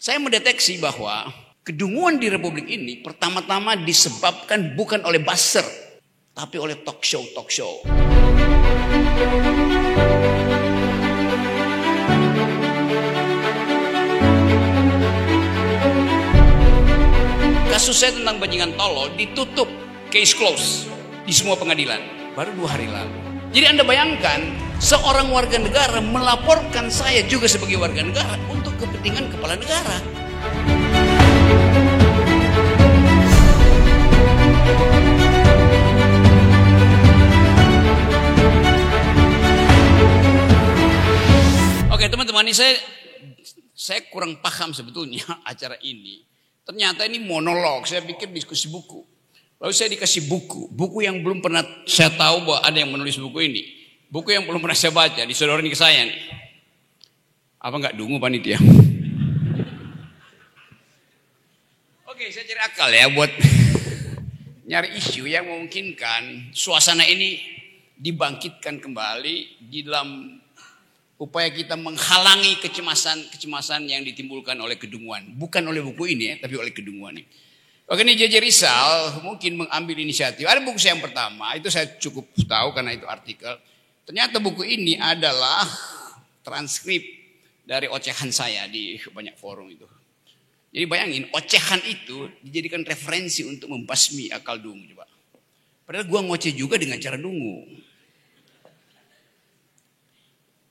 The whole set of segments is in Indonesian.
Saya mendeteksi bahwa kedunguan di Republik ini pertama-tama disebabkan bukan oleh buzzer, tapi oleh talk show. Kasus saya tentang bajingan tolol ditutup, case close di semua pengadilan baru 2 hari lalu. Jadi Anda bayangkan seorang warga negara melaporkan saya juga sebagai warga negara untuk kepentingan kepala negara. Oke teman-teman, ini saya kurang paham sebetulnya acara ini. Ternyata ini monolog, saya pikir diskusi buku. Lalu saya dikasih buku yang belum pernah saya tahu bahwa ada yang menulis buku ini. Buku yang belum pernah saya baca, disodorin ke saya nih. Apa enggak dungu panitia? Oke, saya cari akal ya buat nyari isu yang memungkinkan suasana ini dibangkitkan kembali di dalam upaya kita menghalangi kecemasan yang ditimbulkan oleh kedunguan. Bukan oleh buku ini ya, tapi oleh kedunguan ini. Oke, ini J.J. Rizal mungkin mengambil inisiatif. Ada buku saya yang pertama, itu saya cukup tahu karena itu artikel. Ternyata buku ini adalah transkrip dari ocehan saya di banyak forum itu. Jadi bayangin, ocehan itu dijadikan referensi untuk membasmi akal dungu. Coba. Padahal gua ngoceh juga dengan cara dungu.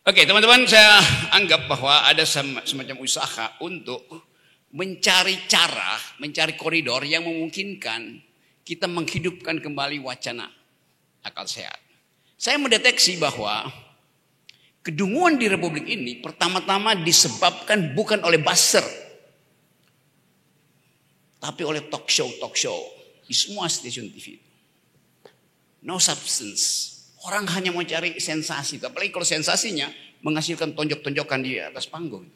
Oke, teman-teman, saya anggap bahwa ada semacam usaha untuk mencari cara, mencari koridor yang memungkinkan kita menghidupkan kembali wacana akal sehat. Saya mendeteksi bahwa kedunguan di Republik ini pertama-tama disebabkan bukan oleh buzzer, tapi oleh talk show di semua stasiun TV. No substance. Orang hanya mau cari sensasi, apalagi kalau sensasinya menghasilkan tonjok-tonjokan di atas panggung.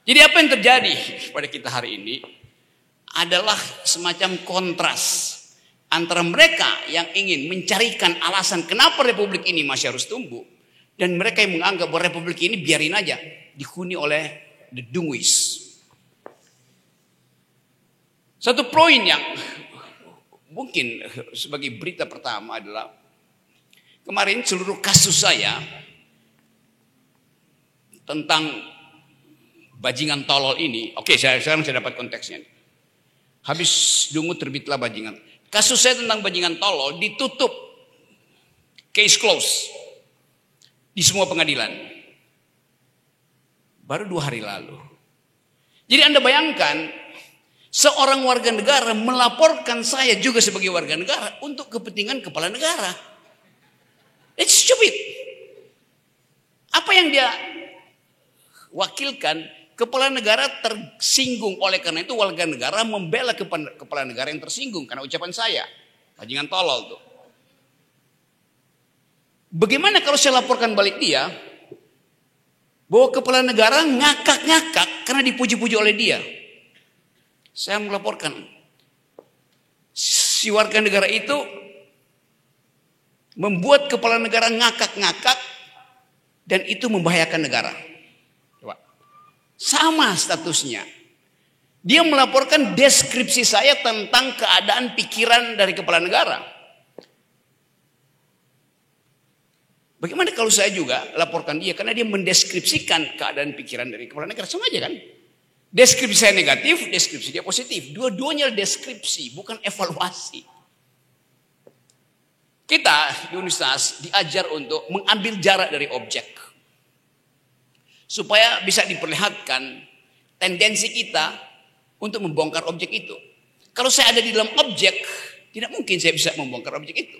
Jadi apa yang terjadi pada kita hari ini adalah semacam kontras antara mereka yang ingin mencarikan alasan kenapa Republik ini masih harus tumbuh, dan mereka yang menganggap bahwa Republik ini biarin aja dihuni oleh the dunguis. Satu poin yang mungkin sebagai berita pertama adalah kemarin seluruh kasus saya tentang bajingan tolol ini. Oke, sekarang saya dapat konteksnya. Habis dungu terbitlah bajingan. Kasus saya tentang bajingan tolol ditutup, case close di semua pengadilan baru 2 hari lalu. Jadi Anda bayangkan seorang warga negara melaporkan saya juga sebagai warga negara untuk kepentingan kepala negara. It's stupid. Apa yang dia wakilkan, kepala negara tersinggung, oleh karena itu warga negara membela kepala negara yang tersinggung karena ucapan saya. Bajingan tolol tuh. Bagaimana kalau saya laporkan balik dia bahwa kepala negara ngakak-ngakak karena dipuji-puji oleh dia? Saya melaporkan si warga negara itu membuat kepala negara ngakak-ngakak dan itu membahayakan negara. Coba. Sama statusnya. Dia melaporkan deskripsi saya tentang keadaan pikiran dari kepala negara. Bagaimana kalau saya juga laporkan dia karena dia mendeskripsikan keadaan pikiran dari kepala negara? Sama aja kan? Deskripsi saya negatif, deskripsi dia positif. Dua-duanya deskripsi, bukan evaluasi. Kita di universitas diajar untuk mengambil jarak dari objek. Supaya bisa diperlihatkan tendensi kita untuk membongkar objek itu. Kalau saya ada di dalam objek, tidak mungkin saya bisa membongkar objek itu.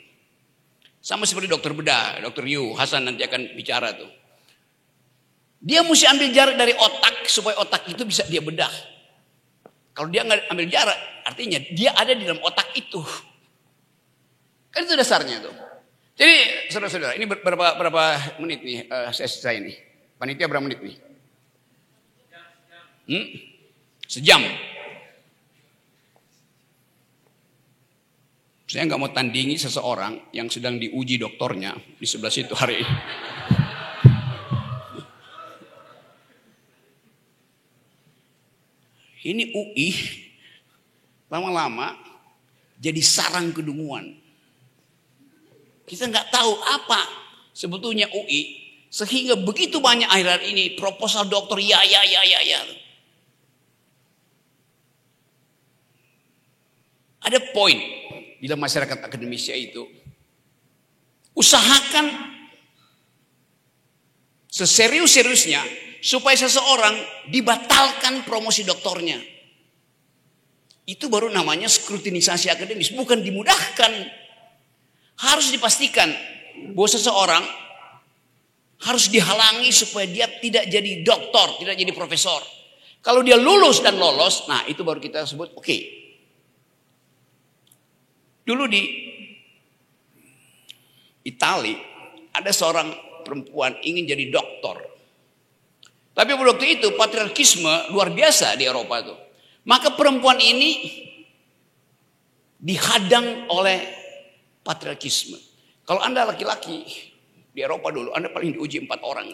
Sama seperti dokter bedah, dokter Yu, Hasan nanti akan bicara tuh. Dia mesti ambil jarak dari otak supaya otak itu bisa dia bedah. Kalau dia nggak ambil jarak, artinya dia ada di dalam otak itu. Kan itu dasarnya tuh. Jadi saudara-saudara, ini berapa menit nih sesi saya ini? Panitia berapa menit nih? Sejam. Saya nggak mau tandingi seseorang yang sedang diuji doktornya di sebelah situ hari ini. Ini UI lama-lama jadi sarang kedunguan. Kita nggak tahu apa sebetulnya UI sehingga begitu banyak akhir-akhir ini proposal dokter ya. Ada poin dalam masyarakat akademisnya itu, usahakan seserius-seriusnya supaya seseorang dibatalkan promosi doktornya. Itu baru namanya skrutinisasi akademis, bukan dimudahkan. Harus dipastikan bahwa seseorang harus dihalangi supaya dia tidak jadi doktor, tidak jadi profesor. Kalau dia lulus dan lolos, nah itu baru kita sebut oke. Dulu di Itali ada seorang perempuan ingin jadi doktor. Tapi pada waktu itu patriarkisme luar biasa di Eropa tuh. Maka perempuan ini dihadang oleh patriarkisme. Kalau Anda laki-laki di Eropa dulu, Anda paling diuji 4 orang.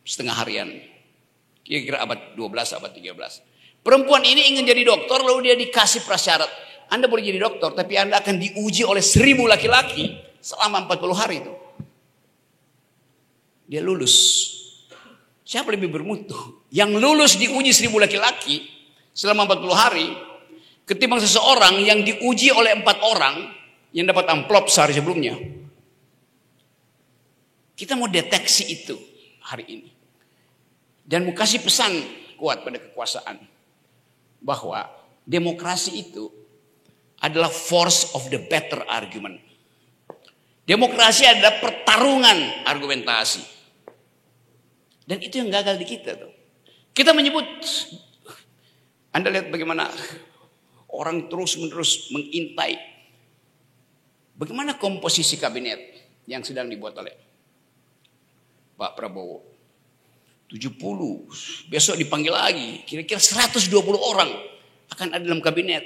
Setengah harian. Kira-kira abad 12, abad 13. Perempuan ini ingin jadi dokter, lalu dia dikasih prasyarat. Anda boleh jadi dokter, tapi Anda akan diuji oleh 1000 laki-laki selama 40 hari itu. Dia lulus. Siapa lebih bermutu? Yang lulus diuji 1000 laki-laki selama 40 hari, ketimbang seseorang yang diuji oleh 4 orang yang dapat amplop sehari sebelumnya. Kita mau deteksi itu hari ini. Dan mau kasih pesan kuat pada kekuasaan. Bahwa demokrasi itu adalah force of the better argument. Demokrasi adalah pertarungan argumentasi. Dan itu yang gagal di kita tuh. Kita menyebut, Anda lihat bagaimana orang terus-menerus mengintai bagaimana komposisi kabinet yang sedang dibuat oleh Pak Prabowo. 70, besok dipanggil lagi, kira-kira 120 orang akan ada dalam kabinet.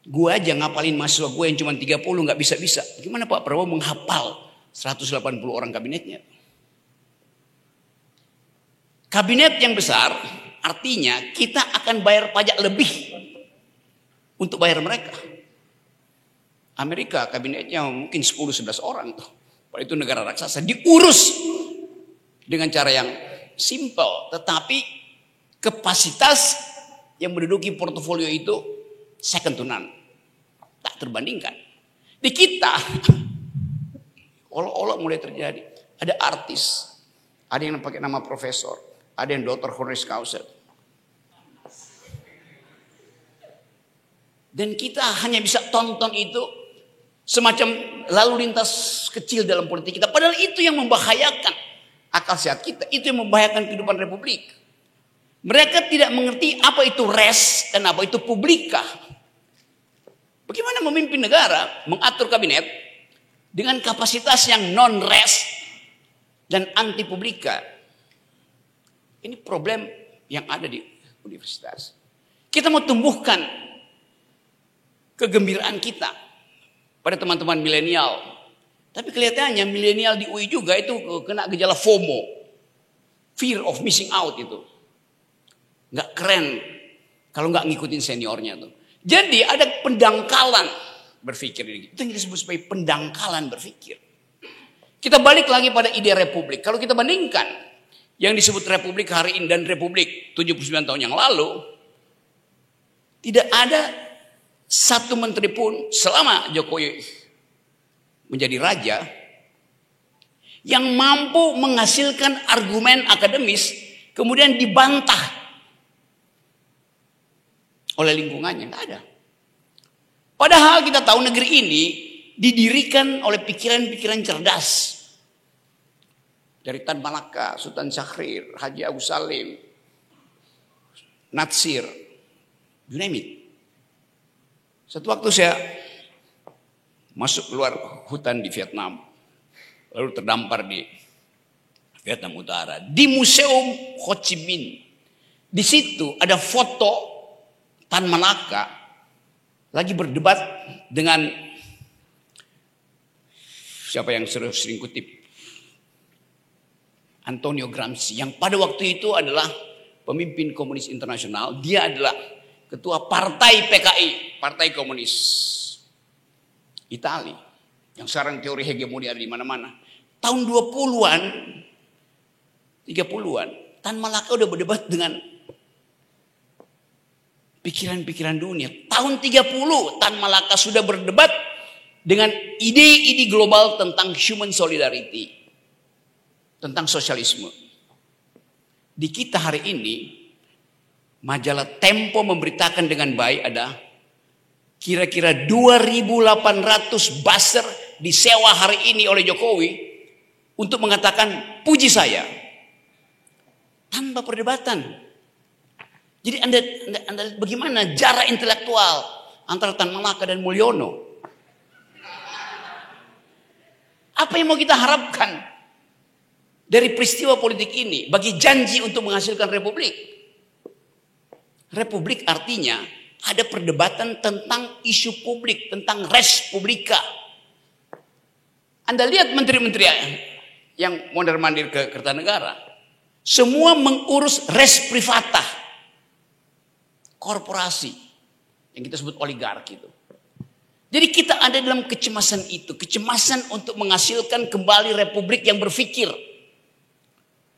Gue aja ngapalin mahasiswa gue yang cuma 30 gak bisa-bisa. Gimana Pak Prabowo menghafal 180 orang kabinetnya? Kabinet yang besar artinya kita akan bayar pajak lebih untuk bayar mereka. Amerika kabinetnya mungkin 10-11 orang tuh. Padahal itu negara raksasa, diurus dengan cara yang simple, tetapi kapasitas yang menduduki portofolio itu second to none, tak terbandingkan. Di kita olok-olok mulai terjadi. Ada artis, ada yang pakai nama profesor, ada yang dokter honoris causa. Dan kita hanya bisa tonton itu semacam lalu lintas kecil dalam politik kita. Padahal itu yang membahayakan akal sehat kita. Itu yang membahayakan kehidupan republik. Mereka tidak mengerti apa itu res dan apa itu publika. Bagaimana memimpin negara, mengatur kabinet dengan kapasitas yang non-res dan anti publika. Ini problem yang ada di universitas. Kita mau tumbuhkan kegembiraan kita pada teman-teman milenial. Tapi kelihatannya milenial di UI juga itu kena gejala FOMO. Fear of missing out itu. Nggak keren kalau nggak ngikutin seniornya tuh. Jadi ada pendangkalan berpikir. Itu yang disebut sebagai pendangkalan berpikir. Kita balik lagi pada ide republik. Kalau kita bandingkan yang disebut republik hari ini dan republik 79 tahun yang lalu, tidak ada satu menteri pun selama Jokowi menjadi raja yang mampu menghasilkan argumen akademis kemudian dibantah oleh lingkungannya. Nggak ada. Padahal kita tahu negeri ini didirikan oleh pikiran-pikiran cerdas. Dari Tan Malaka, Sultan Syahrir, Haji Agus Salim, Natsir, you name it. Satu waktu saya masuk keluar hutan di Vietnam, lalu terdampar di Vietnam Utara, di Museum Ho Chi Minh. Di situ ada foto Tan Malaka lagi berdebat dengan siapa yang sering kutip, Antonio Gramsci, yang pada waktu itu adalah pemimpin komunis internasional. Dia adalah ketua partai PKI, Partai Komunis Italia. Yang sekarang teori hegemoni ada di mana-mana. Tahun 20-an, 30-an, Tan Malaka udah berdebat dengan pikiran-pikiran dunia. Tahun 30, Tan Malaka sudah berdebat dengan ide-ide global tentang human solidarity, tentang sosialisme. Di kita hari ini, majalah Tempo memberitakan dengan baik ada kira-kira 2.800 buzzer disewa hari ini oleh Jokowi untuk mengatakan puji saya tanpa perdebatan. Jadi anda bagaimana jarak intelektual antara Tan Malaka dan Mulyono? Apa yang mau kita harapkan dari peristiwa politik ini bagi janji untuk menghasilkan republik? Republik artinya ada perdebatan tentang isu publik, tentang res publica. Anda lihat menteri-menteri yang mondar-mandir ke Kertanegara, semua mengurus res privata, korporasi yang kita sebut oligarki itu. Jadi kita ada dalam kecemasan itu, kecemasan untuk menghasilkan kembali republik yang berpikir.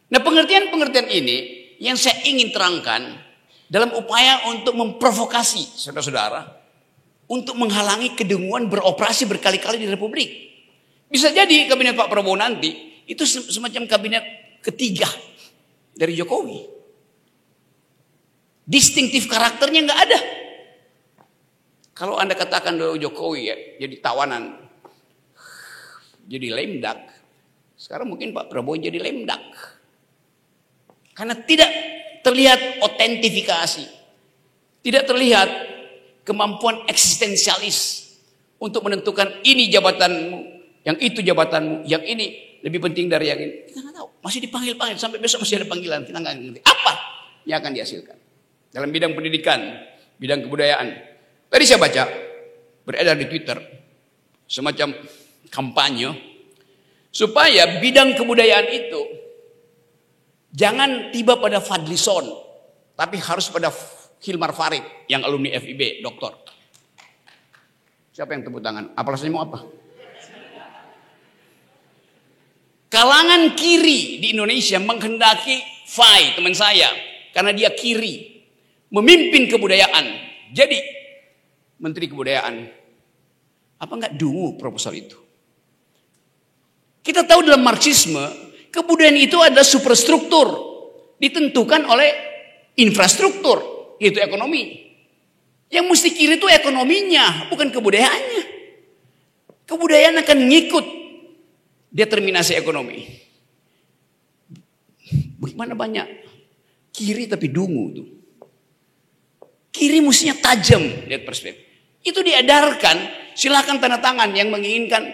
Nah, pengertian-pengertian ini yang saya ingin terangkan dalam upaya untuk memprovokasi saudara-saudara untuk menghalangi kedenguan beroperasi berkali-kali di republik. Bisa jadi kabinet Pak Prabowo nanti itu semacam kabinet ketiga dari Jokowi. Distintif karakternya nggak ada. Kalau Anda katakan Jokowi ya jadi tawanan, jadi lemdak, sekarang mungkin Pak Prabowo jadi lemdak. Karena tidak terlihat otentifikasi. Tidak terlihat kemampuan eksistensialis untuk menentukan ini jabatanmu, yang itu jabatanmu, yang ini lebih penting dari yang ini. Kita nggak tahu. Masih dipanggil-panggil sampai besok masih ada panggilan. Kita nggak ngerti apa yang akan dihasilkan dalam bidang pendidikan, bidang kebudayaan. Tadi saya baca beredar di Twitter semacam kampanye supaya bidang kebudayaan itu jangan tiba pada Fadlison, tapi harus pada Hilmar Farid yang alumni FIB, doktor. Siapa yang tepuk tangan? Alasannya mau apa? Kalangan kiri di Indonesia menghendaki Fai, teman saya, karena dia kiri, memimpin kebudayaan. Jadi Menteri Kebudayaan, apa enggak dungu proposal itu? Kita tahu dalam Marxisme, kebudayaan itu adalah superstruktur, ditentukan oleh infrastruktur, yaitu ekonomi. Yang mesti kiri itu ekonominya, bukan kebudayaannya. Kebudayaan akan ngikut determinasi ekonomi. Bagaimana banyak kiri tapi dungu tuh. Kiri mestinya tajam lihat perspektif. Itu diedarkan, silakan tanda tangan yang menginginkan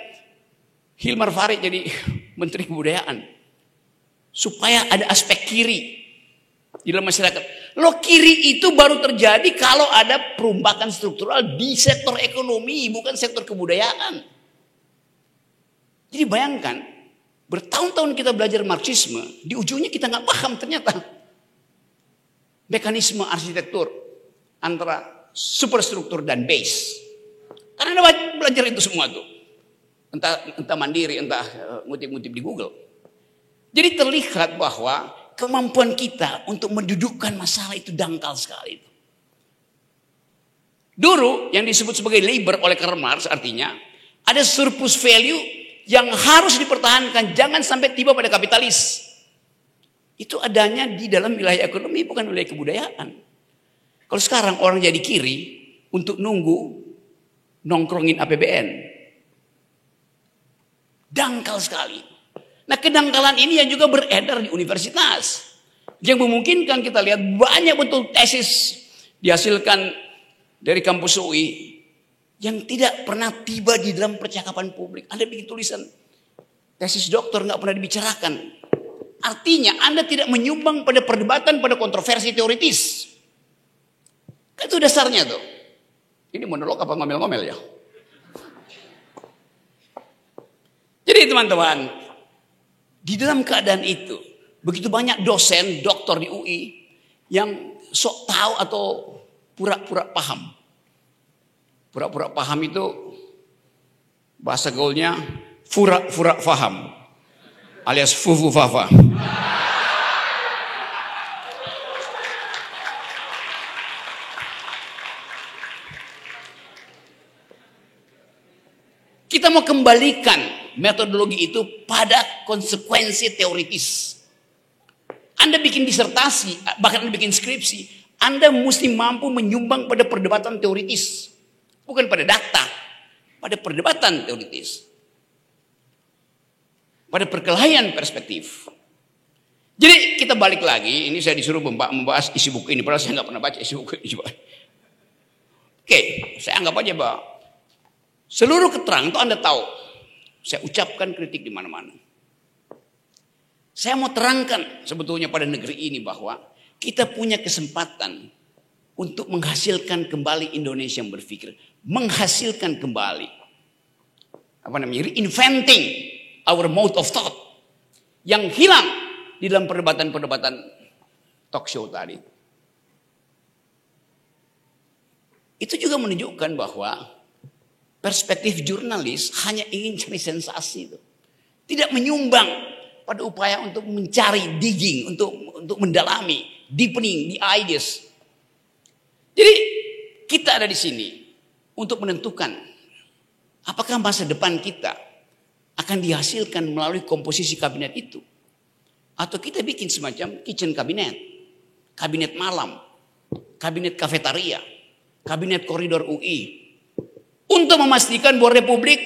Hilmar Farid jadi Menteri Kebudayaan. Supaya ada aspek kiri di dalam masyarakat. Loh, kiri itu baru terjadi kalau ada perombakan struktural di sektor ekonomi, bukan sektor kebudayaan. Jadi bayangkan, bertahun-tahun kita belajar Marxisme, di ujungnya kita nggak paham ternyata mekanisme arsitektur antara superstruktur dan base. Karena Anda belajar itu semua tuh. Entah mandiri, entah ngutip-ngutip di Google. Jadi terlihat bahwa kemampuan kita untuk mendudukkan masalah itu dangkal sekali. Dulu yang disebut sebagai labor oleh Karl Marx artinya ada surplus value yang harus dipertahankan, jangan sampai tiba pada kapitalis. Itu adanya di dalam wilayah ekonomi, bukan wilayah kebudayaan. Kalau sekarang orang jadi kiri untuk nunggu nongkrongin APBN. Dangkal sekali. Nah, kedangkalan ini yang juga beredar di universitas. Yang memungkinkan kita lihat banyak betul tesis dihasilkan dari kampus UI yang tidak pernah tiba di dalam percakapan publik. Anda bikin tulisan tesis doktor nggak pernah dibicarakan. Artinya Anda tidak menyumbang pada perdebatan, pada kontroversi teoritis. Itu dasarnya tuh. Ini monolog apa ngomel-ngomel ya? Jadi teman-teman, di dalam keadaan itu, begitu banyak dosen, doktor di UI yang sok tahu atau pura-pura paham. Pura-pura paham itu bahasa gaulnya fura-fura faham alias fufu fafa. Kita mau kembalikan metodologi itu pada konsekuensi teoritis. Anda bikin disertasi, bahkan Anda bikin skripsi, Anda mesti mampu menyumbang pada perdebatan teoritis. Bukan pada data, pada perdebatan teoritis. Pada perkelahian perspektif. Jadi kita balik lagi, ini saya disuruh membahas isi buku ini, padahal saya nggak pernah baca isi buku ini. Oke, saya anggap aja bahwa seluruh keterangan itu Anda tahu. Saya ucapkan kritik di mana-mana. Saya mau terangkan sebetulnya pada negeri ini bahwa kita punya kesempatan untuk menghasilkan kembali Indonesia yang berpikir. Menghasilkan kembali. Reinventing our mode of thought. Yang hilang di dalam perdebatan-perdebatan talk show tadi. Itu juga menunjukkan bahwa perspektif jurnalis hanya ingin cari sensasi itu. Tidak menyumbang pada upaya untuk mencari digging, untuk mendalami, deepening the ideas. Jadi kita ada di sini untuk menentukan apakah masa depan kita akan dihasilkan melalui komposisi kabinet itu. Atau kita bikin semacam kitchen kabinet, kabinet malam, kabinet kafetaria, kabinet koridor UI. Untuk memastikan bahwa Republik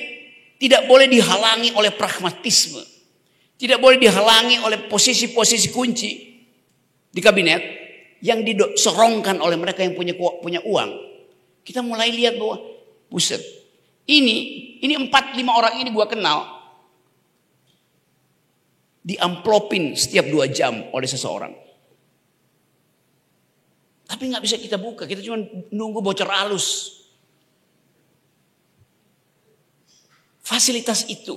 tidak boleh dihalangi oleh pragmatisme. Tidak boleh dihalangi oleh posisi-posisi kunci di kabinet yang disorongkan oleh mereka yang punya uang. Kita mulai lihat bahwa buset, ini 4-5 orang ini gua kenal diamplopin setiap 2 jam oleh seseorang. Tapi nggak bisa kita buka, kita cuma nunggu bocor halus. Fasilitas itu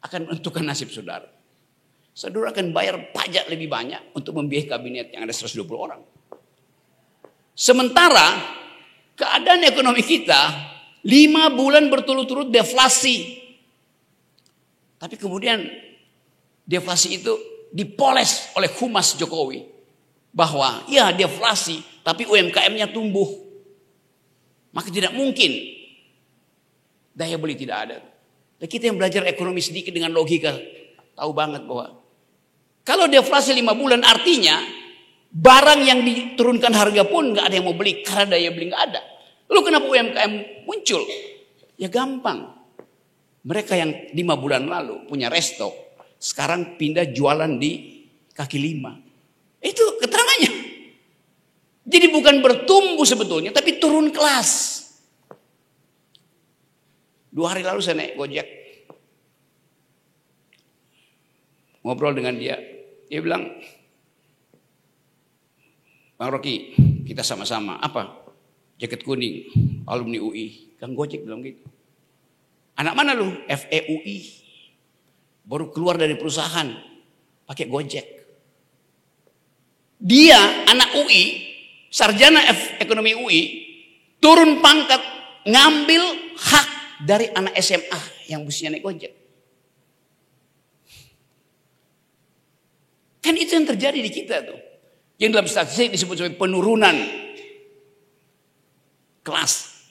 akan menentukan nasib saudara. Saudara akan bayar pajak lebih banyak untuk membiayai kabinet yang ada 120 orang. Sementara keadaan ekonomi kita 5 bulan berturut-turut deflasi. Tapi kemudian deflasi itu dipoles oleh Humas Jokowi. Bahwa ya deflasi tapi UMKM-nya tumbuh. Maka tidak mungkin daya beli tidak ada. Dan kita yang belajar ekonomi sedikit dengan logika tahu banget bahwa kalau deflasi 5 bulan artinya barang yang diturunkan harga pun nggak ada yang mau beli karena daya beli nggak ada. Lalu kenapa UMKM muncul? Ya gampang. Mereka yang 5 bulan lalu punya resto sekarang pindah jualan di kaki 5. Itu keterangannya. Jadi bukan bertumbuh sebetulnya tapi turun kelas. 2 hari lalu saya naik Gojek. Ngobrol dengan dia. Dia bilang, Bang Rocky, kita sama-sama. Apa? Jaket kuning, alumni UI. Kang Gojek bilang gitu. Anak mana lu? FEUI. Baru keluar dari perusahaan. Pakai Gojek. Dia anak UI, sarjana ekonomi UI, turun pangkat, ngambil hak dari anak SMA yang mestinya naik Gojek. Kan itu yang terjadi di kita tuh. Yang dalam statistik disebut sebagai penurunan kelas.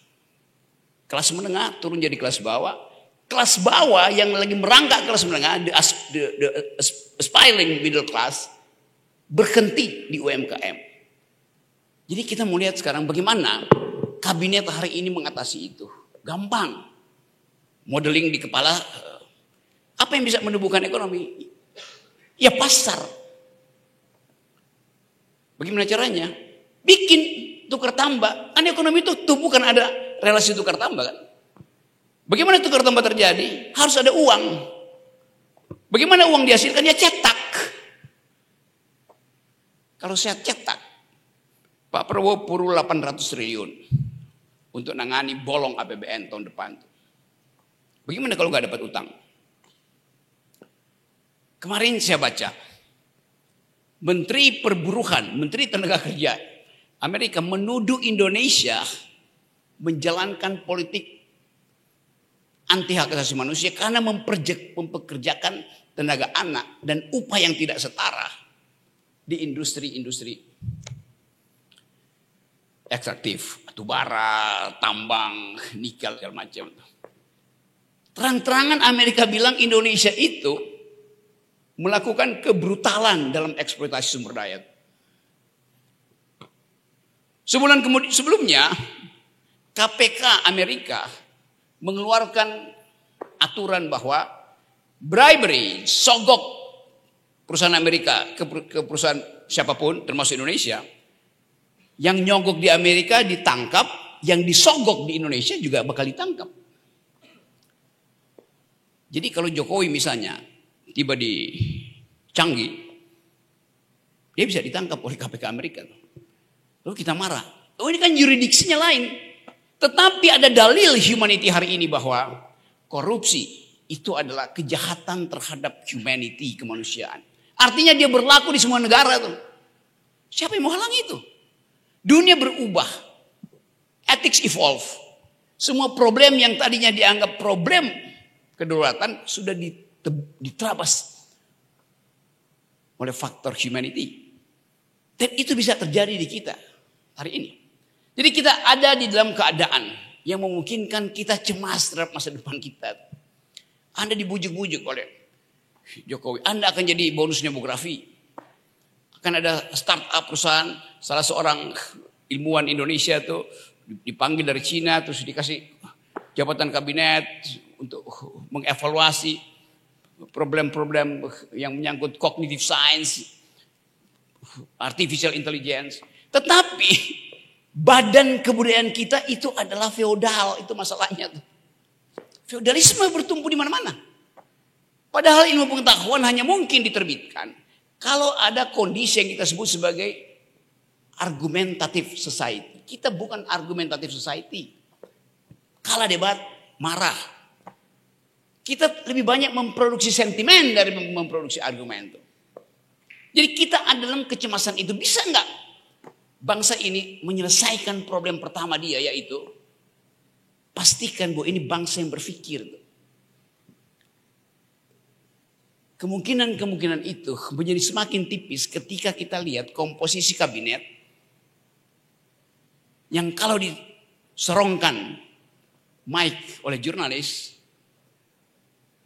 Kelas menengah turun jadi kelas bawah. Kelas bawah yang lagi merangkak kelas menengah, the aspiring middle class, berhenti di UMKM. Jadi kita mau lihat sekarang bagaimana kabinet hari ini mengatasi itu. Gampang. Modeling di kepala, apa yang bisa menumbuhkan ekonomi? Ya pasar. Bagaimana caranya? Bikin tukar tambah. Kan ekonomi itu tumbuh kan ada relasi tukar tambah kan? Bagaimana tukar tambah terjadi? Harus ada uang. Bagaimana uang dihasilkan? Ya cetak. Kalau saya cetak, Pak Prabowo perlu 800 triliun untuk nangani bolong APBN tahun depan. Bagaimana kalau nggak dapat utang? Kemarin saya baca Menteri Perburuhan, Menteri Tenaga Kerja Amerika menuduh Indonesia menjalankan politik anti hak asasi manusia karena mempekerjakan tenaga anak dan upah yang tidak setara di industri-industri ekstraktif, batu bara, tambang, nikel, segala macam. Terang-terangan Amerika bilang Indonesia itu melakukan kebrutalan dalam eksploitasi sumber daya. Sebulan kemudian sebelumnya KPK Amerika mengeluarkan aturan bahwa bribery, sogok perusahaan Amerika ke perusahaan siapapun termasuk Indonesia, yang nyogok di Amerika ditangkap, yang disogok di Indonesia juga bakal ditangkap. Jadi kalau Jokowi misalnya tiba di Canggih, dia bisa ditangkap oleh KPK Amerika. Lalu kita marah. Oh, ini kan juridiksinya lain. Tetapi ada dalil humanity hari ini bahwa korupsi itu adalah kejahatan terhadap humanity, kemanusiaan. Artinya dia berlaku di semua negara tuh. Siapa yang mau halangi itu? Dunia berubah. Ethics evolve. Semua problem yang tadinya dianggap problem kedaulatan sudah diterabas oleh faktor humanity. Dan itu bisa terjadi di kita hari ini. Jadi kita ada di dalam keadaan yang memungkinkan kita cemas terhadap masa depan kita. Anda dibujuk-bujuk oleh Jokowi. Anda akan jadi bonus demografi. Akan ada startup perusahaan. Salah seorang ilmuwan Indonesia tuh dipanggil dari Cina terus dikasih jabatan kabinet untuk mengevaluasi problem-problem yang menyangkut cognitive science, artificial intelligence. Tetapi badan kebudayaan kita itu adalah feodal, itu masalahnya tuh. Feodalisme bertumbuh di mana-mana. Padahal ilmu pengetahuan hanya mungkin diterbitkan kalau ada kondisi yang kita sebut sebagai argumentative society. Kita bukan argumentative society. Kalah debat, marah. Kita lebih banyak memproduksi sentimen dari memproduksi argumen. Jadi kita ada dalam kecemasan itu. Bisa nggak bangsa ini menyelesaikan problem pertama dia, yaitu pastikan bahwa ini bangsa yang berpikir. Kemungkinan itu menjadi semakin tipis ketika kita lihat komposisi kabinet yang kalau diserongkan mic oleh jurnalis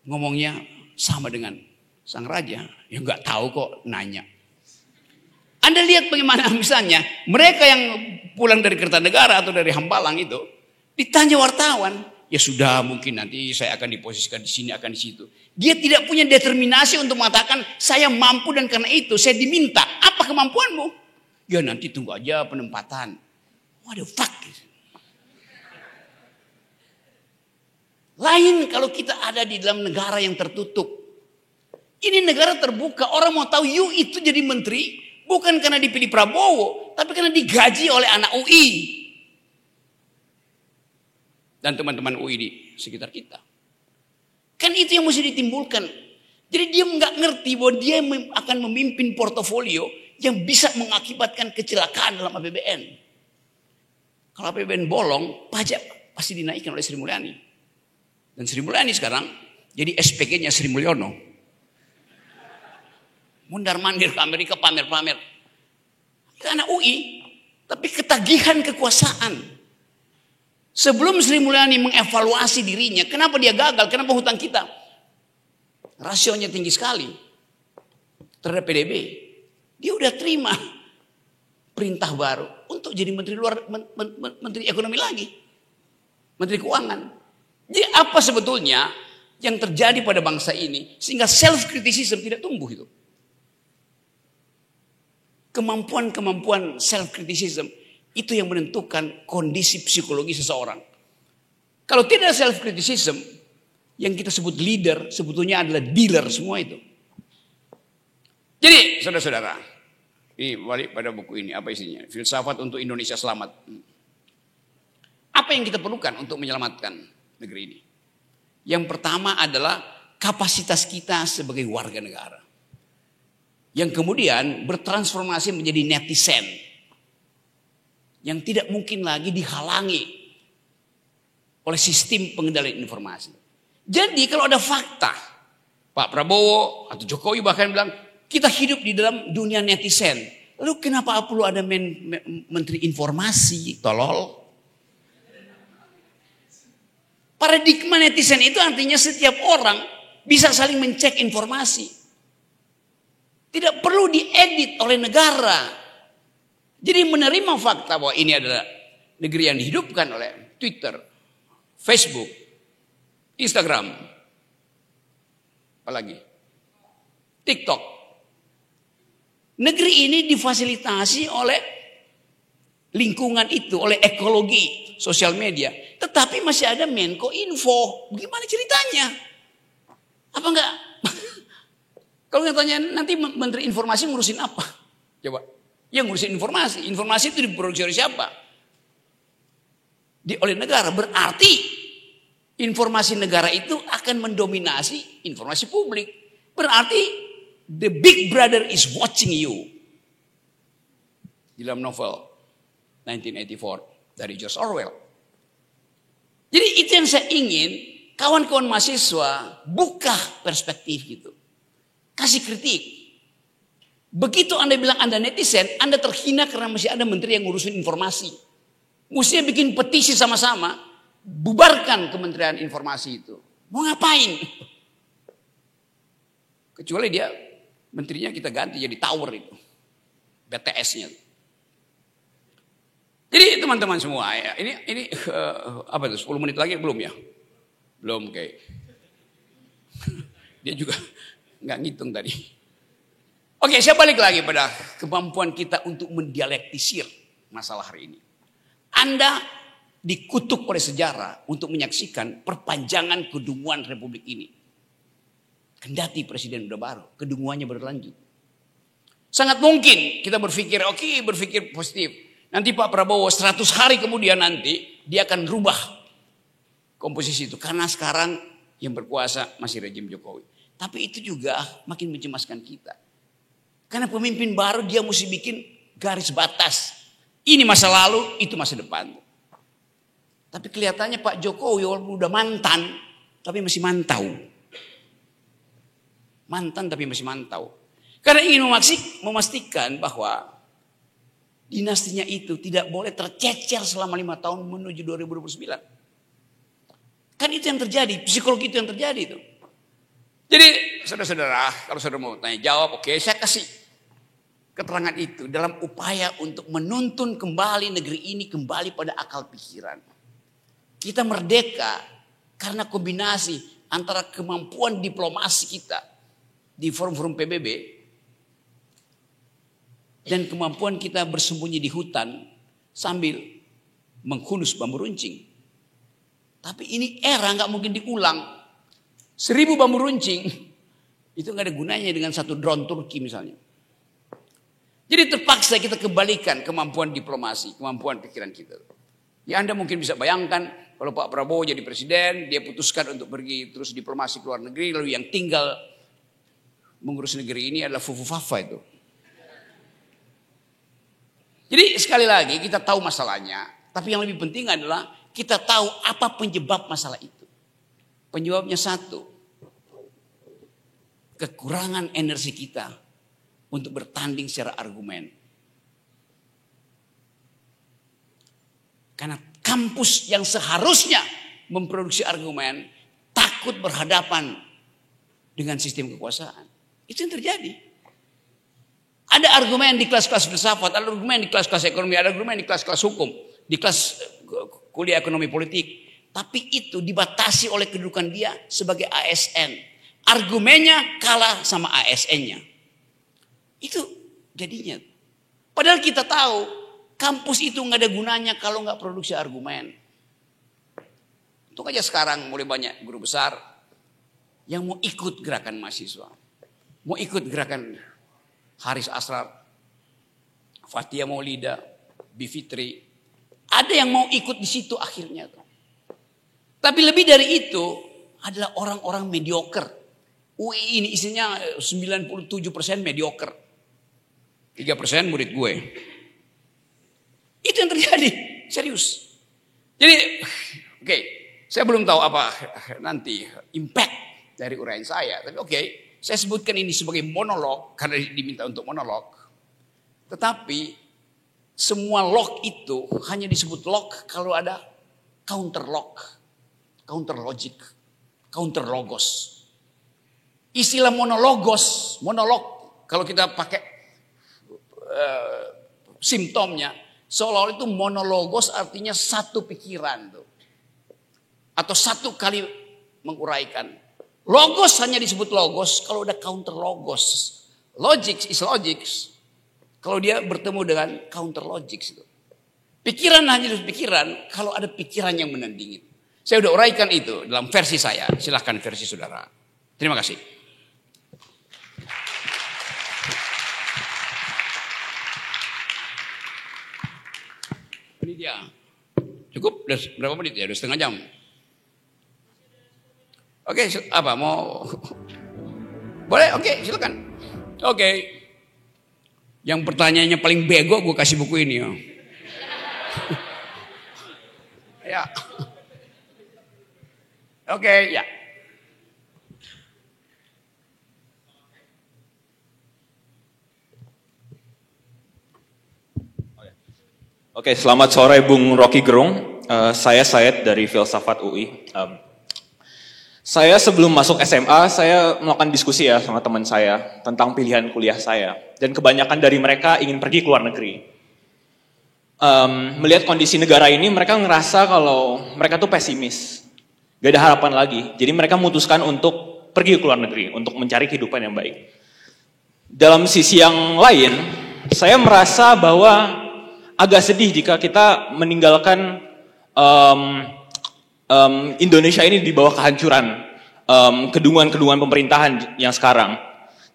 ngomongnya sama dengan sang raja. Ya nggak tahu kok nanya. Anda lihat bagaimana misalnya mereka yang pulang dari Kertanegara atau dari Hambalang itu ditanya wartawan, ya sudah mungkin nanti saya akan diposisikan di sini, akan di situ. Dia tidak punya determinasi untuk mengatakan saya mampu dan karena itu saya diminta. Apa kemampuanmu? Ya nanti tunggu aja penempatan. What the fuck? Lain kalau kita ada di dalam negara yang tertutup. Ini negara terbuka. Orang mau tahu you itu jadi menteri. Bukan karena dipilih Prabowo. Tapi karena digaji oleh anak UI. Dan teman-teman UI di sekitar kita. Kan itu yang mesti ditimbulkan. Jadi dia nggak ngerti bahwa dia akan memimpin portofolio yang bisa mengakibatkan kecelakaan dalam APBN. Kalau APBN bolong, pajak pasti dinaikkan oleh Sri Mulyani. Dan Sri Mulyani sekarang jadi SPG-nya Sri Mulyono. Mundar-mandir ke Amerika, pamer-pamer. Karena UI, tapi ketagihan kekuasaan. Sebelum Sri Mulyani mengevaluasi dirinya, kenapa dia gagal, kenapa hutang kita rasionya tinggi sekali terhadap PDB. Dia udah terima perintah baru untuk jadi menteri ekonomi lagi. Menteri keuangan. Jadi apa sebetulnya yang terjadi pada bangsa ini sehingga self-criticism tidak tumbuh itu? Kemampuan self-criticism itu yang menentukan kondisi psikologi seseorang. Kalau tidak self-criticism, yang kita sebut leader sebetulnya adalah dealer semua itu. Jadi saudara-saudara, ini balik pada buku ini, apa isinya? Filsafat untuk Indonesia Selamat. Apa yang kita perlukan untuk menyelamatkan negeri ini? Yang pertama adalah kapasitas kita sebagai warga negara. yang kemudian bertransformasi menjadi netizen yang tidak mungkin lagi dihalangi oleh sistem pengendalian informasi. Jadi kalau ada fakta, Pak Prabowo atau Jokowi bahkan bilang kita hidup di dalam dunia netizen. Lalu kenapa perlu ada menteri informasi? Tolol. Paradigma netizen itu artinya setiap orang bisa saling mencek informasi. Tidak perlu diedit oleh negara. Jadi menerima fakta bahwa ini adalah negeri yang dihidupkan oleh Twitter, Facebook, Instagram, apalagi TikTok. Negeri ini difasilitasi oleh lingkungan itu, oleh ekologi sosial media. Tetapi masih ada Menko Info. Gimana ceritanya? Apa enggak? Kalau tanya nanti Menteri Informasi ngurusin apa? Coba. Yang ngurusin informasi. Informasi itu diproduksi oleh siapa? Oleh negara. Berarti informasi negara itu akan mendominasi informasi publik. Berarti the big brother is watching you. Di dalam novel 1984 dari George Orwell. Jadi itu yang saya ingin kawan-kawan mahasiswa buka perspektif gitu. Kasih kritik. Begitu Anda bilang Anda netizen, Anda terhina karena masih ada menteri yang ngurusin informasi. Mestinya bikin petisi sama-sama, bubarkan Kementerian Informasi itu. Mau ngapain? Kecuali dia menterinya kita ganti jadi tower itu. BTS-nya. Jadi teman-teman semua ya, ini apa itu 10 menit lagi belum ya? Belum kayak. Dia juga nggak ngitung tadi. Oke, saya balik lagi pada kemampuan kita untuk mendialektisir masalah hari ini. Anda dikutuk oleh sejarah untuk menyaksikan perpanjangan kedunguan Republik ini. Kendati presiden udah baru, kedunguannya berlanjut. Sangat mungkin kita berpikir, berpikir positif. Nanti Pak Prabowo 100 hari kemudian nanti dia akan rubah komposisi itu. Karena sekarang yang berkuasa masih rejim Jokowi. Tapi itu juga makin mencemaskan kita. Karena pemimpin baru dia mesti bikin garis batas. Ini masa lalu, itu masa depan. Tapi kelihatannya Pak Jokowi walaupun udah mantan, tapi masih mantau. Mantan tapi masih mantau. Karena ingin memastikan bahwa dinastinya itu tidak boleh tercecer selama 5 tahun menuju 2029. Kan itu yang terjadi, psikologi itu yang terjadi itu. Jadi saudara-saudara, kalau saudara mau tanya jawab, oke, saya kasih keterangan itu dalam upaya untuk menuntun kembali negeri ini kembali pada akal pikiran. Kita merdeka karena kombinasi antara kemampuan diplomasi kita di forum-forum PBB dan kemampuan kita bersembunyi di hutan sambil menghunus bambu runcing. Tapi ini era nggak mungkin diulang. 1000 bambu runcing itu nggak ada gunanya dengan satu drone Turki misalnya. Jadi terpaksa kita kembalikan kemampuan diplomasi, kemampuan pikiran kita. Ya Anda mungkin bisa bayangkan kalau Pak Prabowo jadi presiden, dia putuskan untuk pergi terus diplomasi ke luar negeri, lalu yang tinggal mengurus negeri ini adalah Fufu Fafa itu. Jadi sekali lagi kita tahu masalahnya, tapi yang lebih penting adalah kita tahu apa penyebab masalah itu. Penyebabnya satu, kekurangan energi kita untuk bertanding secara argumen. Karena kampus yang seharusnya memproduksi argumen takut berhadapan dengan sistem kekuasaan. Itu yang terjadi. Ada argumen di kelas-kelas filsafat, ada argumen di kelas-kelas ekonomi, ada argumen di kelas-kelas hukum, di kelas kuliah ekonomi politik. Tapi itu dibatasi oleh kedudukan dia sebagai ASN. Argumennya kalah sama ASN-nya. Itu jadinya. Padahal kita tahu kampus itu nggak ada gunanya kalau nggak produksi argumen. Untuk aja sekarang mulai banyak guru besar yang mau ikut gerakan mahasiswa. Mau ikut gerakan Haris Asrar, Fathia Maulida, Bivitri. Ada yang mau ikut di situ akhirnya. Tapi lebih dari itu adalah orang-orang mediocre. UI ini isinya 97% mediocre. 3% murid gue. Itu yang terjadi, serius. Jadi, oke, saya belum tahu apa nanti impact dari uraian saya. Tapi oke, saya sebutkan ini sebagai monolog karena diminta untuk monolog. Tetapi semua log itu hanya disebut log kalau ada counter log, counter logic, counter logos. Istilah monolog kalau kita pakai simptomnya, seolah-olah itu monologos artinya satu pikiran tuh. Atau satu kali menguraikan. Logos hanya disebut logos kalau ada counter logos. Logic is logics. Kalau dia bertemu dengan counter logics itu. Pikiran hanya disebut pikiran kalau ada pikiran yang menandingi. Saya sudah uraikan itu dalam versi saya. Silahkan versi saudara. Terima kasih. Ini dia. Cukup? Udah berapa menit ya? Udah setengah jam. Oke, apa mau? Boleh? Oke, silakan. Oke. Yang pertanyaannya paling bego gue kasih buku ini ya. Ya. Oke, ya. Oke, selamat sore Bung Rocky Gerung. Saya Syed dari Filsafat UI. Saya sebelum masuk SMA, saya melakukan diskusi ya sama teman saya tentang pilihan kuliah saya. Dan kebanyakan dari mereka ingin pergi ke luar negeri. Melihat kondisi negara ini, mereka ngerasa kalau mereka tuh pesimis. Gak ada harapan lagi. Jadi mereka memutuskan untuk pergi ke luar negeri, untuk mencari kehidupan yang baik. Dalam sisi yang lain, saya merasa bahwa agak sedih jika kita meninggalkan Indonesia ini di bawah kehancuran kedunguan-kedunguan pemerintahan yang sekarang.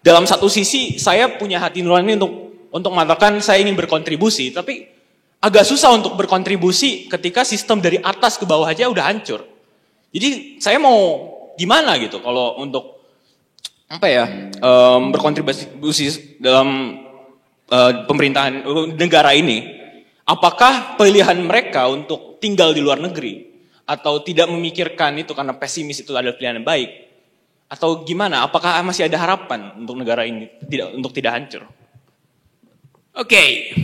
Dalam satu sisi saya punya hati nurani untuk mengatakan saya ingin berkontribusi, tapi agak susah untuk berkontribusi ketika sistem dari atas ke bawah aja udah hancur. Jadi saya mau gimana gitu kalau untuk berkontribusi dalam pemerintahan negara ini. Apakah pilihan mereka untuk tinggal di luar negeri atau tidak memikirkan itu karena pesimis itu adalah pilihan yang baik? Atau gimana? Apakah masih ada harapan untuk negara ini untuk tidak hancur? Oke.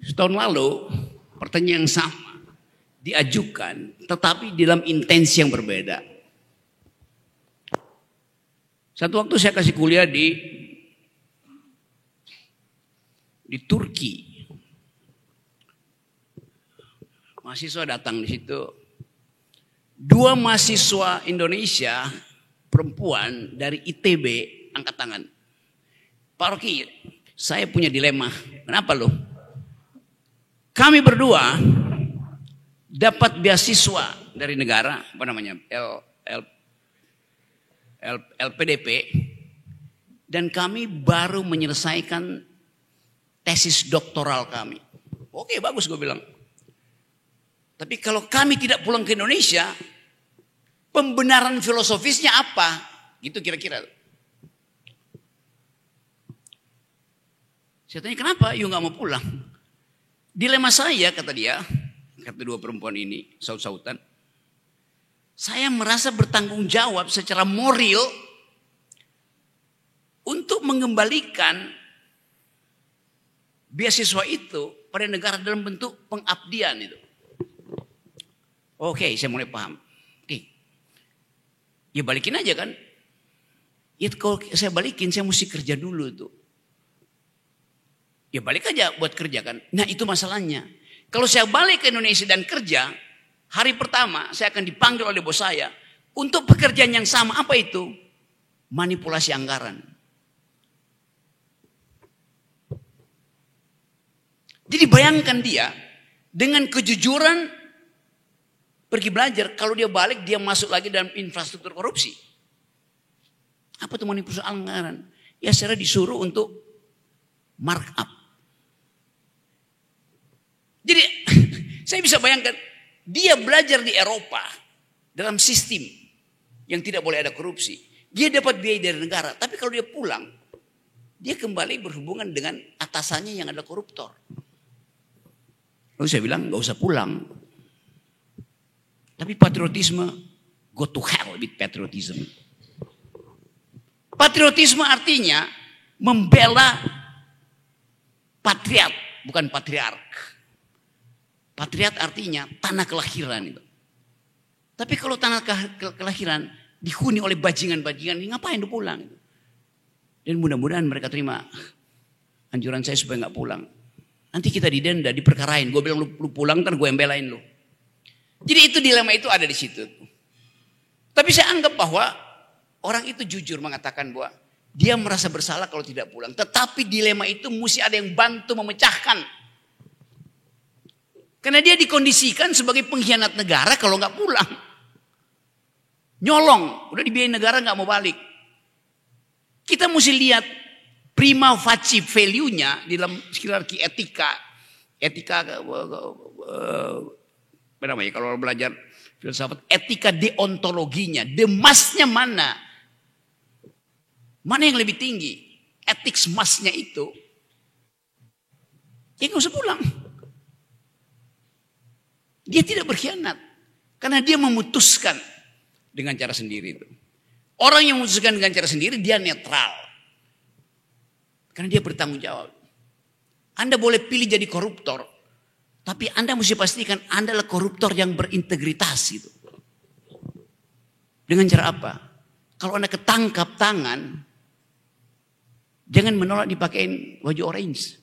Setahun lalu pertanyaan yang sama diajukan tetapi dalam intensi yang berbeda. Satu waktu saya kasih kuliah di Turki. Mahasiswa datang di situ. 2 mahasiswa Indonesia perempuan dari ITB angkat tangan. Pak Rocky, saya punya dilema. Kenapa lo? Kami berdua dapat beasiswa dari negara, apa namanya, LPDP, dan kami baru menyelesaikan tesis doktoral kami. Oke, bagus gue bilang. Tapi kalau kami tidak pulang ke Indonesia, pembenaran filosofisnya apa? Gitu kira-kira. Saya tanya kenapa? You gak mau pulang. Dilema saya, kata dia, kata 2 perempuan ini, saut-sautan. Saya merasa bertanggung jawab secara moral untuk mengembalikan beasiswa itu pada negara dalam bentuk pengabdian itu. Oke, saya mulai paham. Oke. Ya balikin aja kan. Ya kalau saya balikin, saya mesti kerja dulu tuh. Ya balik aja buat kerja kan. Nah itu masalahnya. Kalau saya balik ke Indonesia dan kerja, hari pertama saya akan dipanggil oleh bos saya. Untuk pekerjaan yang sama, apa itu? Manipulasi anggaran. Jadi bayangkan dia dengan kejujuran pergi belajar, kalau dia balik dia masuk lagi dalam infrastruktur korupsi. Apa itu manipulasi anggaran? Ya secara disuruh untuk markup. Jadi saya bisa bayangkan dia belajar di Eropa dalam sistem yang tidak boleh ada korupsi. Dia dapat biaya dari negara, tapi kalau dia pulang dia kembali berhubungan dengan atasannya yang adalah koruptor. Lalu saya bilang nggak usah pulang. Tapi patriotisme, go to hell with patriotism. Patriotisme artinya membela patriot, bukan patriark. Patriot artinya tanah kelahiran itu. Tapi kalau tanah kelahiran dihuni oleh bajingan-bajingan, ngapain lu pulang? Dan mudah-mudahan mereka terima anjuran saya supaya nggak pulang. Nanti kita didenda, diperkarain. Gue bilang lu pulang, ntar gue embelain lu. Jadi itu dilema itu ada di situ. Tapi saya anggap bahwa orang itu jujur mengatakan bahwa dia merasa bersalah kalau tidak pulang. Tetapi dilema itu mesti ada yang bantu memecahkan. Karena dia dikondisikan sebagai pengkhianat negara kalau nggak pulang. Nyolong, udah dibiayain negara nggak mau balik. Kita mesti lihat prima facie value-nya di dalam hierarki etika apa namanya kalau belajar filsafat, etika deontologinya, demasnya mana yang lebih tinggi, ethics masnya itu, ya nggak usah pulang. Dia tidak berkhianat karena dia memutuskan dengan cara sendiri itu. Orang yang memutuskan dengan cara sendiri dia netral. Karena dia bertanggung jawab. Anda boleh pilih jadi koruptor. Tapi Anda mesti pastikan Anda adalah koruptor yang berintegritas itu. Dengan cara apa? Kalau Anda ketangkap tangan, jangan menolak dipakein baju orange.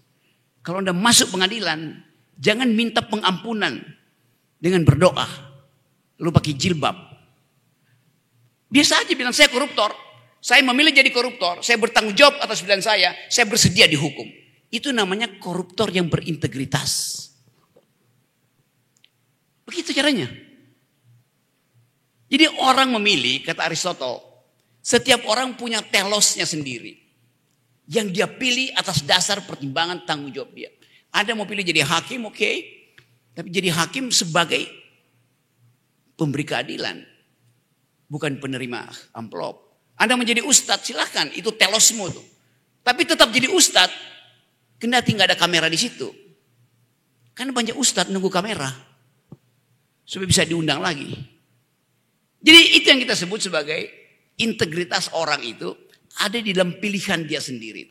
Kalau Anda masuk pengadilan, jangan minta pengampunan dengan berdoa. Lalu pakai jilbab. Biasa aja bilang saya koruptor. Saya memilih jadi koruptor, saya bertanggung jawab atas pilihan saya bersedia dihukum. Itu namanya koruptor yang berintegritas. Begitu caranya. Jadi orang memilih, kata Aristotle, setiap orang punya telosnya sendiri. Yang dia pilih atas dasar pertimbangan tanggung jawab dia. Anda mau pilih jadi hakim, oke. Tapi jadi hakim sebagai pemberi keadilan. Bukan penerima amplop. Anda menjadi ustadz, silahkan. Itu telosmu tuh. Tapi tetap jadi ustadz. Kendati nggak ada kamera di situ. Karena banyak ustadz nunggu kamera. Supaya bisa diundang lagi. Jadi itu yang kita sebut sebagai integritas orang itu. Ada di dalam pilihan dia sendiri.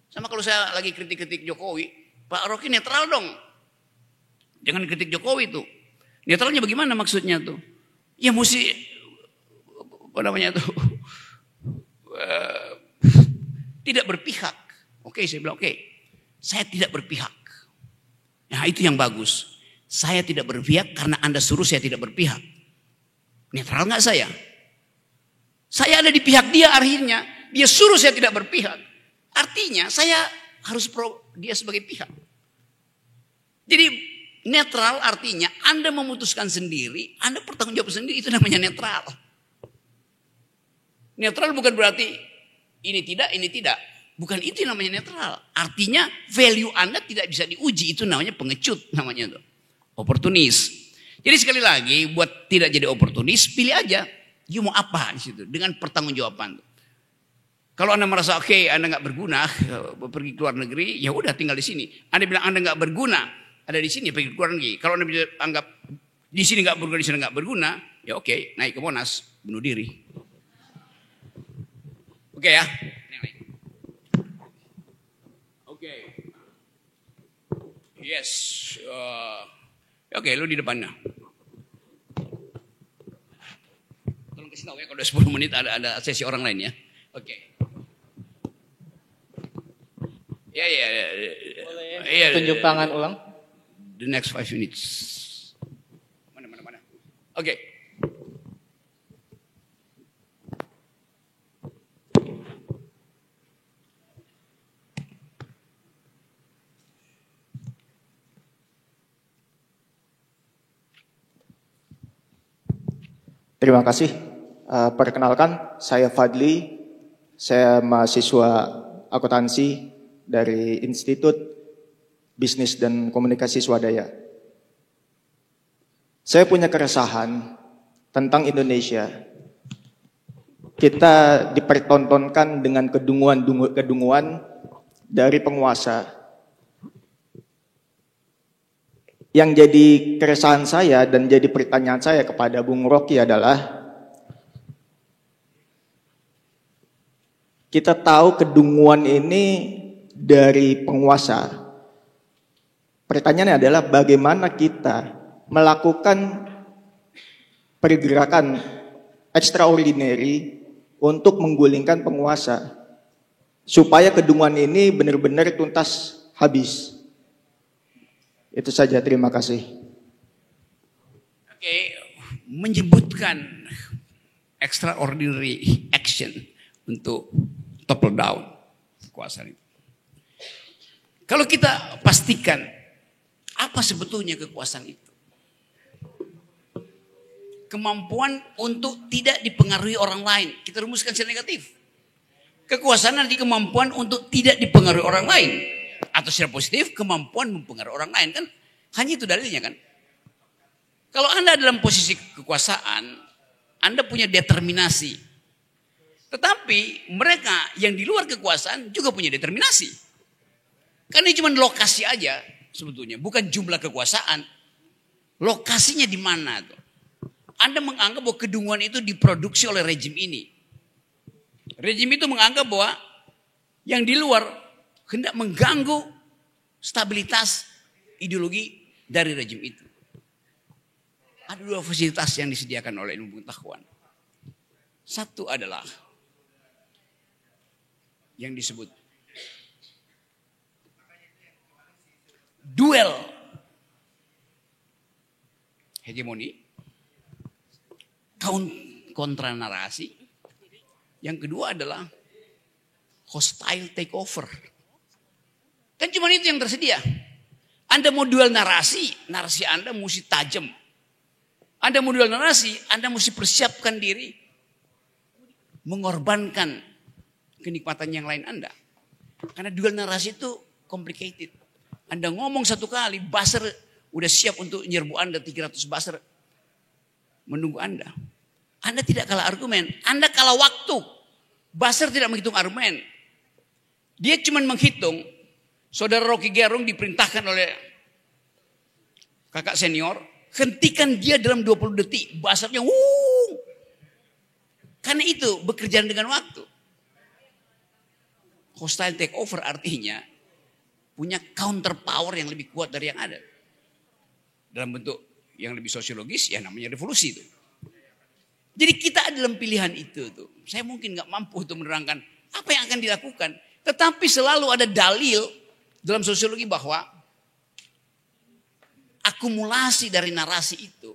Sama kalau saya lagi kritik-kritik Jokowi. Pak Rocky netral dong. Jangan kritik Jokowi tuh. Netralnya bagaimana maksudnya tuh? Ya mesti apa namanya tuh? Tidak berpihak. Oke, saya bilang oke. Saya tidak berpihak. Nah, itu yang bagus. Saya tidak berpihak karena Anda suruh saya tidak berpihak. Netral nggak saya? Saya ada di pihak dia akhirnya. Dia suruh saya tidak berpihak. Artinya saya harus pro dia sebagai pihak. Jadi netral artinya Anda memutuskan sendiri, Anda bertanggung jawab sendiri, itu namanya netral. Netral bukan berarti ini tidak. Bukan itu yang namanya netral. Artinya value Anda tidak bisa diuji, itu namanya pengecut namanya tuh. Oportunis. Jadi sekali lagi buat tidak jadi oportunis, pilih aja. You mau apa di situ dengan pertanggungjawaban. Kalau Anda merasa oke, Anda nggak berguna, pergi ke luar negeri, ya udah tinggal di sini. Anda bilang Anda nggak berguna, ada di sini pergi ke luar negeri. Kalau Anda bisa anggap di sini nggak berguna, di sana nggak berguna, ya oke, naik ke Monas, bunuh diri. Oke ya. Oke. Yes. Oke, lu di depannya. Tolong kasih tahu ya kalau 10 menit ada sesi orang lain ya. Oke. Ya. Boleh tunjuk tangan ulang. The next 5 minutes. Mana. Oke. Terima kasih. Perkenalkan, saya Fadli. Saya mahasiswa akuntansi dari Institut Bisnis dan Komunikasi Swadaya. Saya punya keresahan tentang Indonesia kita dipertontonkan dengan kedunguan dari penguasa. Yang jadi keresahan saya dan jadi pertanyaan saya kepada Bung Rocky adalah, kita tahu kedunguan ini dari penguasa. Pertanyaannya adalah bagaimana kita melakukan pergerakan extraordinary untuk menggulingkan penguasa supaya kedunguan ini benar-benar tuntas habis. Itu saja, terima kasih. Oke, menyebutkan extraordinary action untuk topple down kekuasaan itu. Kalau kita pastikan apa sebetulnya kekuasaan itu? Kemampuan untuk tidak dipengaruhi orang lain. Kita rumuskan secara negatif. Kekuasaan adalah kemampuan untuk tidak dipengaruhi orang lain. Atau secara positif, kemampuan mempengaruhi orang lain. Kan hanya itu dalilnya kan. Kalau Anda dalam posisi kekuasaan, Anda punya determinasi. Tetapi mereka yang di luar kekuasaan juga punya determinasi. Kan ini cuma lokasi aja sebetulnya. Bukan jumlah kekuasaan. Lokasinya di mana tuh. Anda menganggap bahwa kedunguan itu diproduksi oleh rejim ini. Rejim itu menganggap bahwa yang di luar hendak mengganggu stabilitas ideologi dari rejim itu. Ada dua fasilitas yang disediakan oleh ilmu pengetahuan. Satu adalah yang disebut duel hegemoni, kontra narasi. Yang kedua adalah hostile takeover. Kan cuma itu yang tersedia. Anda mau duel narasi, narasi Anda mesti tajam. Anda mau duel narasi, Anda mesti persiapkan diri mengorbankan kenikmatan yang lain Anda. Karena duel narasi itu complicated. Anda ngomong satu kali, buzzer udah siap untuk nyerbu Anda, 300 buzzer menunggu Anda. Anda tidak kalah argumen, Anda kalah waktu. Buzzer tidak menghitung argumen. Dia cuma menghitung, saudara Rocky Gerung diperintahkan oleh kakak senior, hentikan dia dalam 20 detik. Buzzernya, karena itu bekerja dengan waktu. Hostile takeover artinya punya counter power yang lebih kuat dari yang ada. Dalam bentuk yang lebih sosiologis, ya namanya revolusi itu. Jadi kita dalam pilihan itu tuh. Saya mungkin gak mampu untuk menerangkan apa yang akan dilakukan. Tetapi selalu ada dalil dalam sosiologi bahwa akumulasi dari narasi itu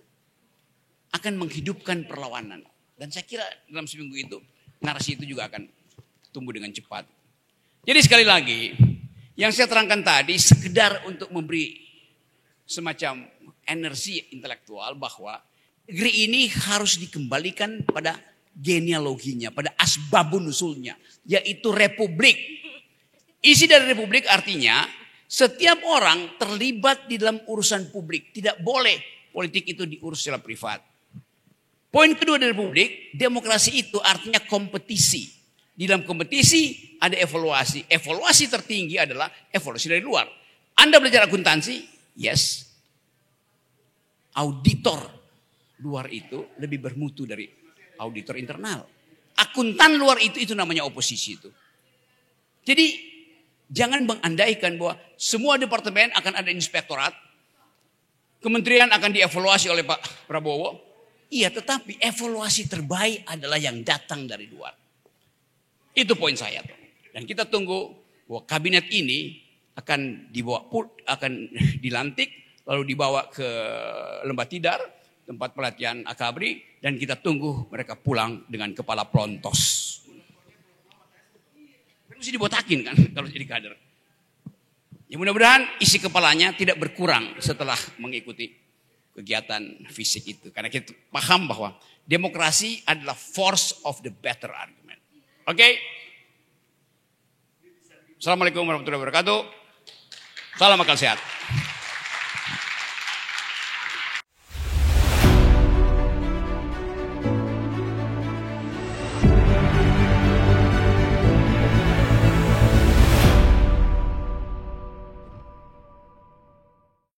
akan menghidupkan perlawanan. Dan saya kira dalam seminggu itu narasi itu juga akan tumbuh dengan cepat. Jadi sekali lagi yang saya terangkan tadi sekedar untuk memberi semacam energi intelektual bahwa negeri ini harus dikembalikan pada genealoginya, pada asbabun nusulnya, yaitu republik. Isi dari republik artinya setiap orang terlibat di dalam urusan publik. Tidak boleh politik itu diurus secara privat. Poin kedua dari republik, demokrasi itu artinya kompetisi. Di dalam kompetisi ada evaluasi. Evaluasi tertinggi adalah evaluasi dari luar. Anda belajar akuntansi? Yes. Auditor luar itu lebih bermutu dari auditor internal. Akuntan luar itu namanya oposisi itu. Jadi jangan mengandaikan bahwa semua departemen akan ada inspektorat. Kementerian akan dievaluasi oleh Pak Prabowo. Iya, tetapi evaluasi terbaik adalah yang datang dari luar. Itu poin saya. Dan kita tunggu bahwa kabinet ini akan dilantik lalu dibawa ke Lembah Tidar, tempat pelatihan Akabri, dan kita tunggu mereka pulang dengan kepala plontos. Mesti dibotakin kan kalau jadi kader. Ya mudah-mudahan isi kepalanya tidak berkurang setelah mengikuti kegiatan fisik itu. Karena kita paham bahwa demokrasi adalah force of the better argument. Oke? Assalamualaikum warahmatullahi wabarakatuh. Salam akal sehat.